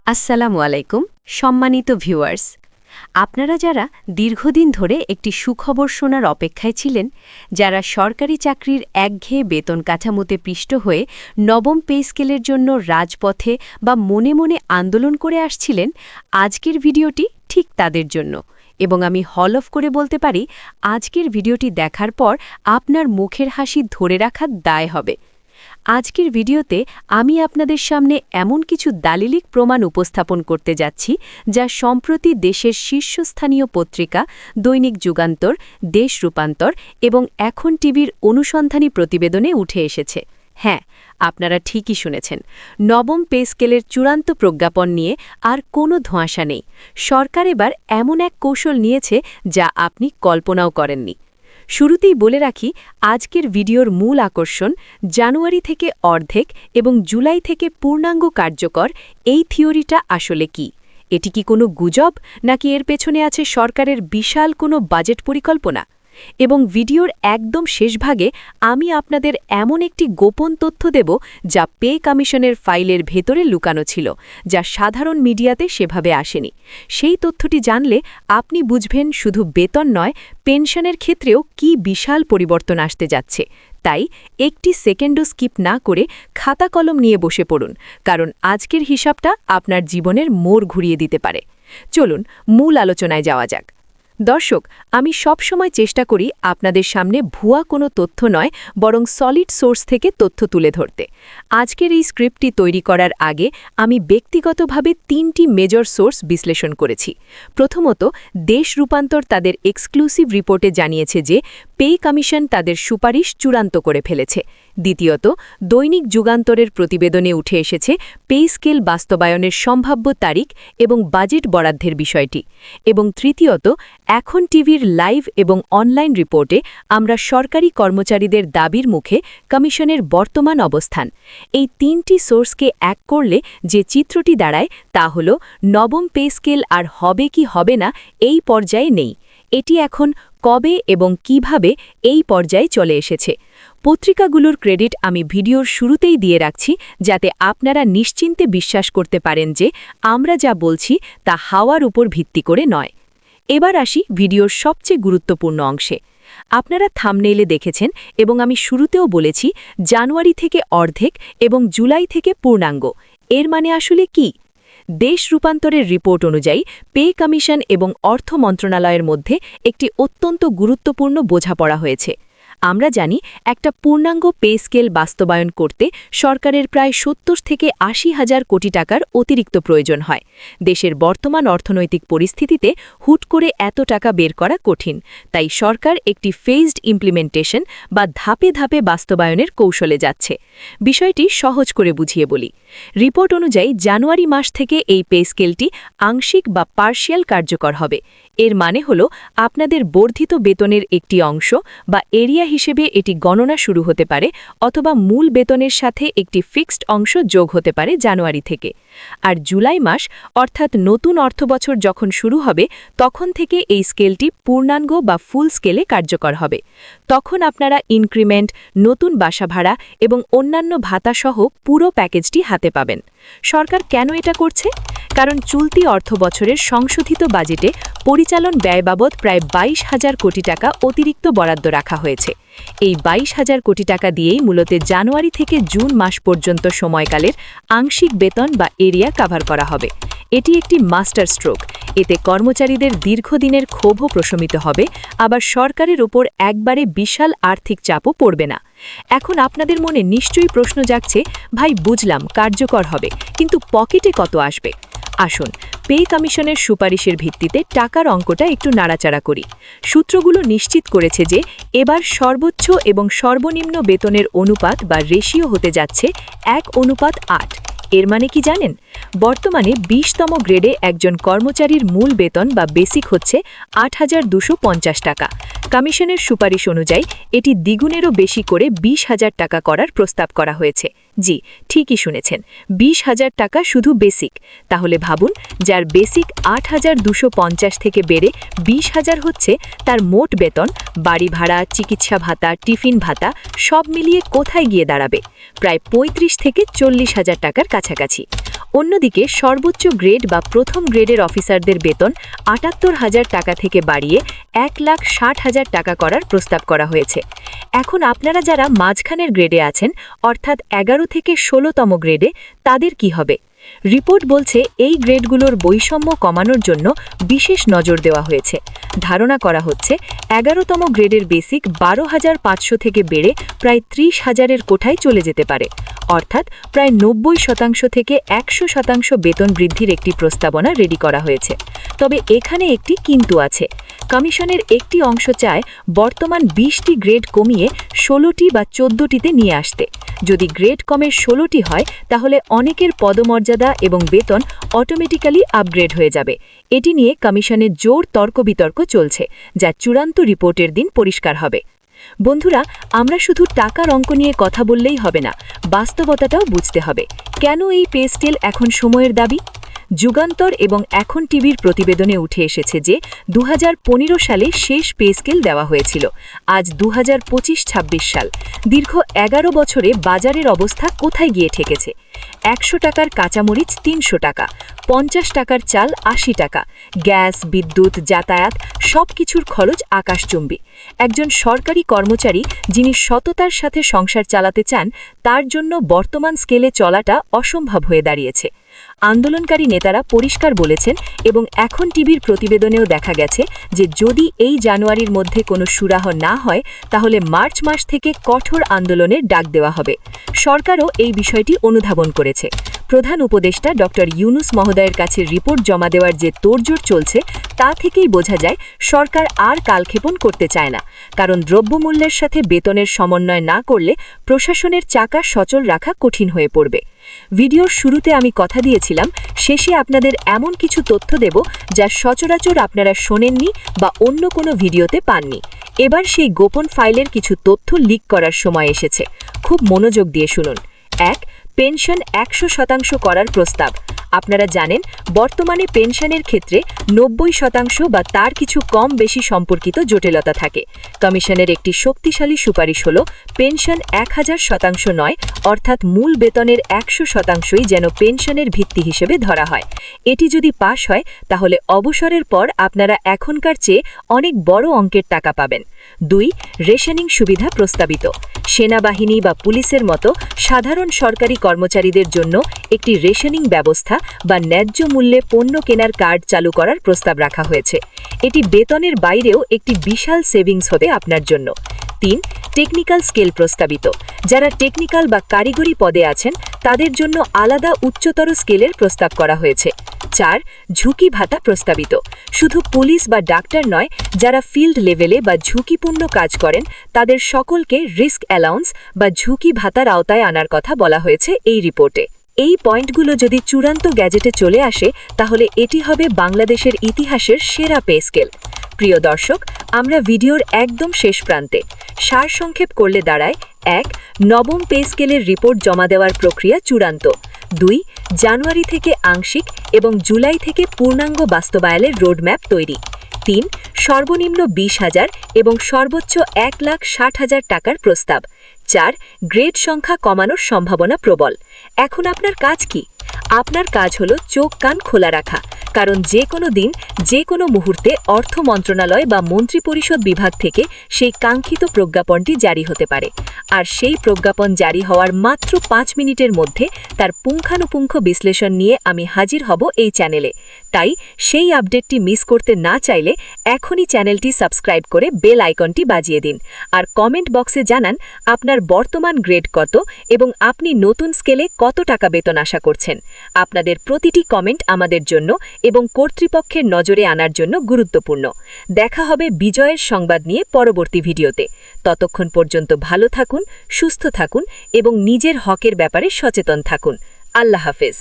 আসসালামু আলাইকুম সম্মানিত ভিউয়ার্স, আপনারা যারা দীর্ঘদিন ধরে একটি সুখবর শোনার অপেক্ষায় ছিলেন, যারা সরকারি চাকরির একঘেয়ে বেতন কাঠামোতে পিষ্ট হয়ে নবম পে স্কেলের জন্য রাজপথে বা মনে মনে আন্দোলন করে আসছিলেন, আজকের ভিডিওটি ঠিক তাদের জন্য। এবং আমি হল অফ করে বলতে পারি, আজকের ভিডিওটি দেখার পর আপনার মুখের হাসি ধরে রাখার দায় হবে। আজকের ভিডিওতে আমি আপনাদের সামনে এমন কিছু দালিলিক প্রমাণ উপস্থাপন করতে যাচ্ছি, যা সম্প্রতি দেশের শীর্ষস্থানীয় পত্রিকা দৈনিক যুগান্তর, দেশ রূপান্তর এবং এখন টিভির অনুসন্ধানী প্রতিবেদনে উঠে এসেছে। হ্যাঁ, আপনারা ঠিকই শুনেছেন, নবম পে স্কেলের চূড়ান্ত প্রজ্ঞাপন নিয়ে আর কোনো ধোঁয়াশা নেই। সরকার এবার এমন এক কৌশল নিয়েছে যা আপনি কল্পনাও করেননি। শুরুতেই বলে রাখি, আজকের ভিডিওর মূল আকর্ষণ জানুয়ারি থেকে অর্ধেক এবং জুলাই থেকে পূর্ণাঙ্গ কার্যকর এই থিওরিটা আসলে কি। এটি কি কোনো গুজব, নাকি এর পেছনে আছে সরকারের বিশাল কোনো বাজেট পরিকল্পনা? এবং ভিডিওর একদম শেষ ভাগে আমি আপনাদের এমন একটি গোপন তথ্য দেব যা পে কমিশনের ফাইলের ভেতরে লুকানো ছিল, যা সাধারণ মিডিয়াতে সেভাবে আসেনি। সেই তথ্যটি জানলে আপনি বুঝবেন শুধু বেতন নয়, পেনশনের ক্ষেত্রেও কি বিশাল পরিবর্তন আসতে যাচ্ছে। তাই একটি সেকেন্ডও স্কিপ না করে খাতা কলম নিয়ে বসে পড়ুন, কারণ আজকের হিসাবটা আপনার জীবনের মোড় ঘুরিয়ে দিতে পারে। চলুন মূল আলোচনায় যাওয়া যাক। দর্শক, আমি সবসময় চেষ্টা করি আপনাদের সামনে ভুয়া কোনো তথ্য নয়, বরং সলিড সোর্স থেকে তথ্য তুলে ধরতে। আজকের এই স্ক্রিপ্টটি তৈরি করার আগে আমি ব্যক্তিগতভাবে 3টি মেজর সোর্স বিশ্লেষণ করেছি। প্রথমত, দেশ রূপান্তর তাদের এক্সক্লুসিভ রিপোর্টে জানিয়েছে যে পে কমিশন তাদের সুপারিশ চূড়ান্ত করে ফেলেছে। দ্বিতীয়ত, দৈনিক যুগান্তরের প্রতিবেদনে উঠে এসেছে পে স্কেল বাস্তবায়নের সম্ভাব্য তারিখ এবং বাজেট বরাদ্দের বিষয়টি। এবং তৃতীয়ত, এখন টিভির লাইভ এবং অনলাইন রিপোর্টে আমরা সরকারি কর্মচারীদের দাবির মুখে কমিশনের বর্তমান অবস্থান। এই 3টি সোর্সকে এক করলে যে চিত্রটি দাঁড়ায় তা হল, নবম পে স্কেল আর হবে কি হবে না এই পর্যায়ে নেই। এটি এখন কবে এবং কিভাবে এই পর্যায়ে চলে এসেছে। পত্রিকাগুলোর ক্রেডিট আমি ভিডিওর শুরুতেই দিয়ে রাখছি, যাতে আপনারা নিশ্চিন্তে বিশ্বাস করতে পারেন যে আমরা যা বলছি তা হাওয়ার উপর ভিত্তি করে নয়। এবার আসি ভিডিওর সবচেয়ে গুরুত্বপূর্ণ অংশে। আপনারা থাম্বনেইলে দেখেছেন এবং আমি শুরুতেও বলেছি, জানুয়ারি থেকে অর্ধেক এবং জুলাই থেকে পূর্ণাঙ্গ। এর মানে আসলে কি? দেশ রূপান্তরের রিপোর্ট অনুযায়ী পে কমিশন এবং অর্থ মন্ত্রণালয়ের মধ্যে একটি অত্যন্ত গুরুত্বপূর্ণ বোঝাপড়া হয়েছে। আমরা জানি, একটা পূর্ণাঙ্গ পে স্কেল বাস্তবায়ন করতে সরকারের প্রায় ৭০ থেকে ৮০ হাজার কোটি টাকার অতিরিক্ত প্রয়োজন হয়। দেশের বর্তমান অর্থনৈতিক পরিস্থিতিতে হুট করে এত টাকা বের করা কঠিন। তাই সরকার একটি ফেজড ইমপ্লিমেন্টেশন বা ধাপে ধাপে বাস্তবায়নের কৌশলে যাচ্ছে। বিষয়টি সহজ করে বুঝিয়ে বলি। রিপোর্ট অনুযায়ী জানুয়ারি মাস থেকে এই পে স্কেলটি আংশিক বা পার্শিয়াল কার্যকর হবে। এর মানে হল, আপনাদের বর্ধিত বেতনের একটি অংশ বা এরিয়া হিসেবে এটি গণনা শুরু হতে পারে, অথবা মূল বেতনের সাথে একটি ফিক্সড অংশ যোগ হতে পারে জানুয়ারি থেকে। আর জুলাই মাস, অর্থাৎ নতুন অর্থবছর যখন শুরু হবে, তখন থেকে এই স্কেলটি পূর্ণাঙ্গ বা ফুল স্কেলে কার্যকর হবে। তখন আপনারা ইনক্রিমেন্ট, নতুন বাসা ভাড়া এবং অন্যান্য ভাতাসহ পুরো প্যাকেজটি হাতে পাবেন। সরকার কেন এটা করছে? কারণ চলতি অর্থবছরের সংশোধিত বাজেটে পরিচালন ব্যয় বাবদ প্রায় ২২,০০০ কোটি টাকা অতিরিক্ত বরাদ্দ রাখা হয়েছে। এই ২২,০০০ কোটি টাকা দিয়েই মূলত জানুয়ারি থেকে জুন মাস পর্যন্ত সময়কালের আংশিক বেতন বা এরিয়া কভার করা হবে। এটি একটি মাস্টার স্ট্রোক। এতে কর্মচারীদের দীর্ঘদিনের ক্ষোভও প্রশমিত হবে, আবার সরকারের উপর একবারে বিশাল আর্থিক চাপও পড়বে না। এখন আপনাদের মনে নিশ্চয়ই প্রশ্ন জাগছে, ভাই বুঝলাম কার্যকর হবে, কিন্তু পকেটে কত আসবে? আসুন পে কমিশনের সুপারিশের ভিত্তিতে টাকার অঙ্কটা একটু নাড়াচাড়া করি। সূত্রগুলো নিশ্চিত করেছে যে এবার সর্বোচ্চ এবং সর্বনিম্ন বেতনের অনুপাত বা রেশিও হতে যাচ্ছে ১:৮। এর মানে কি জানেন? বর্তমানে ২০তম গ্রেডে একজন কর্মচারীর মূল বেতন বা বেসিক হচ্ছে ৮,২৫০ টাকা। কমিশনের সুপারিশ অনুযায়ী এটি দ্বিগুণেরও বেশি করে ২০,০০০ টাকা করার প্রস্তাব করা হয়েছে। জি, ঠিকই শুনেছেন, 20,000 টাকা শুধু বেসিক। তাহলে ভাবুন, যার বেসিক 8,250 থেকে বেড়ে 20,000 হচ্ছে, তার মোট বেতন, বাড়ি ভাড়া, চিকিৎসা ভাতা, টিফিন ভাতা সব মিলিয়ে কোথায় গিয়ে দাঁড়াবে? প্রায় 35 থেকে 40,000 টাকার কাছাকাছি। অন্যদিকে সর্বোচ্চ গ্রেড বা প্রথম গ্রেডের অফিসারদের বেতন 78,000 টাকা থেকে বাড়িয়ে 1,60,000 টাকা করার প্রস্তাব করা হয়েছে। এখন আপনারা যারা মাঝখানের গ্রেডে আছেন, অর্থাৎ 11 থেকে 16তম গ্রেডে, তাদের কি হবে? রিপোর্ট বলছে এই গ্রেডগুলোর বৈষম্য কমানোর জন্য বিশেষ নজর দেওয়া হয়েছে। ধারণা করা হচ্ছে 11তম গ্রেডের বেসিক 12,500 থেকে বেড়ে প্রায় 30,000-এর কোঠায় চলে যেতে পারে, অর্থাৎ প্রায় 90% থেকে 100% বেতন বৃদ্ধির একটি প্রস্তাবনা রেডি করা হয়েছে। তবে এখানে একটি কিন্তু আছে। কমিশনের একটি অংশ চায় বর্তমান 20টি গ্রেড কমিয়ে 16টি বা 14টিতে নিয়ে আসতে। যদি গ্রেড কমের 16টি হয়, তাহলে অনেকের পদমর্যাদা এবং বেতন অটোমেটিক্যালি আপগ্রেড হয়ে যাবে। এটি নিয়ে কমিশনের জোর তর্ক-বিতর্ক চলছে, যা চূড়ান্ত রিপোর্টের দিন পরিষ্কার হবে। বন্ধুরা, আমরা শুধু টাকার অঙ্ক নিয়ে কথা বললেই হবে না, বাস্তবতাটাও বুঝতে হবে। কেন এই পে স্কেল এখন সময়ের দাবি? যুগান্তর এবং এখন টিভির প্রতিবেদনে উঠে এসেছে যে 2015 সালে শেষ পে স্কেল দেওয়া হয়েছিল। আজ 2025-26 সাল। দীর্ঘ 11 বছরে বাজারের অবস্থা কোথায় গিয়ে ঠেকেছে? 100 টাকার কাঁচামরিচ 300 টাকা, 50 টাকার চাল 80 টাকা, গ্যাস, বিদ্যুৎ, যাতায়াত সব কিছুর খরচ আকাশচুম্বী। একজন সরকারি কর্মচারী যিনি সততার সাথে সংসার চালাতে চান, তার জন্য বর্তমান স্কেলে চলাটা অসম্ভব হয়ে দাঁড়িয়েছে। আন্দোলনকারী নেতারা পরিষ্কার বলেছেন, এবং এখন টিভির প্রতিবেদনেও দেখা গেছে যে যদি এই জানুয়ারির মধ্যে কোনো সুরাহ না হয়, তাহলে মার্চ মাস থেকে কঠোর আন্দোলনের ডাক দেওয়া হবে। সরকারও এই বিষয়টি অনুধাবন করেছে। প্রধান উপদেষ্টা ডক্টর ইউনুস মহোদয়ের কাছে রিপোর্ট জমা দেওয়ার যে তোড়জোড় চলছে, তা থেকেই বোঝা যায় সরকার আর কালক্ষেপণ করতে চায় না। কারণ দ্রব্যমূল্যের সাথে বেতনের সমন্বয় না করলে প্রশাসনের চাকা সচল রাখা কঠিন হয়ে পড়বে। ভিডিওর শুরুতে আমি কথা দিয়েছিলাম, শেষে আপনাদের এমন কিছু তথ্য দেব যা সচরাচর আপনারা শোনেননি বা অন্য কোনো ভিডিওতে পাননি। এবার সেই গোপন ফাইলের কিছু তথ্য লিক করার সময় এসেছে। খুব মনোযোগ দিয়ে শুনুন। 1. পেনশন 100% করার প্রস্তাব। আপনারা জানেন, বর্তমানে পেনশনের ক্ষেত্রে 90% বা তার কিছু কম বেশি সম্পর্কিত জটিলতা থাকে। কমিশনের একটি শক্তিশালী সুপারিশ হল পেনশন 1000% নয়, অর্থাৎ মূল বেতনের 100%ই যেন পেনশনের ভিত্তি হিসেবে ধরা হয়। এটি যদি পাশ হয়, তাহলে অবসরের পর আপনারা এখনকার চেয়ে অনেক বড় অঙ্কের টাকা পাবেন। 2. রেশনিং সুবিধা প্রস্তাবিত। সেনাবাহিনী বা পুলিশের মতো সাধারণ সরকারি কর্মচারীদের জন্য একটি রেশনিং ব্যবস্থা বা ন্যায্য মূল্যে পণ্য কেনার কার্ড চালু করার প্রস্তাব রাখা হয়েছে। এটি বেতনের বাইরেও একটি বিশাল সেভিংস হবে আপনার জন্য। 3. টেকনিক্যাল স্কেল প্রস্তাবিত। যারা টেকনিক্যাল বা কারিগরি পদে আছেন, তাদের জন্য আলাদা উচ্চতর স্কেলের প্রস্তাব করা হয়েছে। 4. ঝুঁকি ভাতা প্রস্তাবিত। শুধু পুলিশ বা ডাক্তার নয়, যারা ফিল্ড লেভেলে বা ঝুঁকিপূর্ণ কাজ করেন, তাদের সকলকে রিস্ক অ্যালাউন্স বা ঝুঁকি ভাতার আওতায় আনার কথা বলা হয়েছে এই রিপোর্টে। এই পয়েন্টগুলো যদি চূড়ান্ত গ্যাজেটে চলে আসে, তাহলে এটি হবে বাংলাদেশের ইতিহাসের সেরা পে স্কেল। প্রিয় দর্শক, আমরা ভিডিওর একদম শেষ প্রান্তে। সারসংক্ষেপ করলে দাঁড়ায়: 1. নবম পে স্কেলের রিপোর্ট জমা দেওয়ার প্রক্রিয়া চূড়ান্ত। 2. জানুয়ারি থেকে আংশিক এবং জুলাই থেকে পূর্ণাঙ্গ বাস্তবায়নের রোডম্যাপ তৈরি। 3. সর্বনিম্ন 20,000 এবং সর্বোচ্চ 1,60,000 টাকার প্রস্তাব। 4. গ্রেড সংখ্যা কমানোর সম্ভাবনা প্রবল। এখন আপনার কাজ কি? আপনার কাজ হলো চোখ কান খোলা রাখা, কারণ যে কোনো দিন, যে কোনো মুহূর্তে অর্থ মন্ত্রণালয় বা মন্ত্রিপরিষদ বিভাগ থেকে সেই কাঙ্ক্ষিত প্রজ্ঞাপনটি জারি হতে পারে। আর সেই প্রজ্ঞাপন জারি হওয়ার মাত্র 5 মিনিটের মধ্যে তার পুঙ্খানুপুঙ্খ বিশ্লেষণ নিয়ে আমি হাজির হব এই চ্যানেলে। তাই সেই আপডেটটি মিস করতে না চাইলে এখনই চ্যানেলটি সাবস্ক্রাইব করে বেল আইকনটি বাজিয়ে দিন। আর কমেন্ট বক্সে জানান আপনার বর্তমান গ্রেড কত এবং আপনি নতুন স্কেলে কত টাকা বেতন আশা করছেন। আপনাদের প্রতিটি কমেন্ট আমাদের জন্য এবং কর্তৃপক্ষের নজরে আনার জন্য গুরুত্বপূর্ণ। দেখা হবে বিজয়ের সংবাদ নিয়ে পরবর্তী ভিডিওতে। ততক্ষণ পর্যন্ত ভালো থাকুন, সুস্থ থাকুন এবং নিজের হকের ব্যাপারে সচেতন থাকুন। আল্লাহ হাফেজ।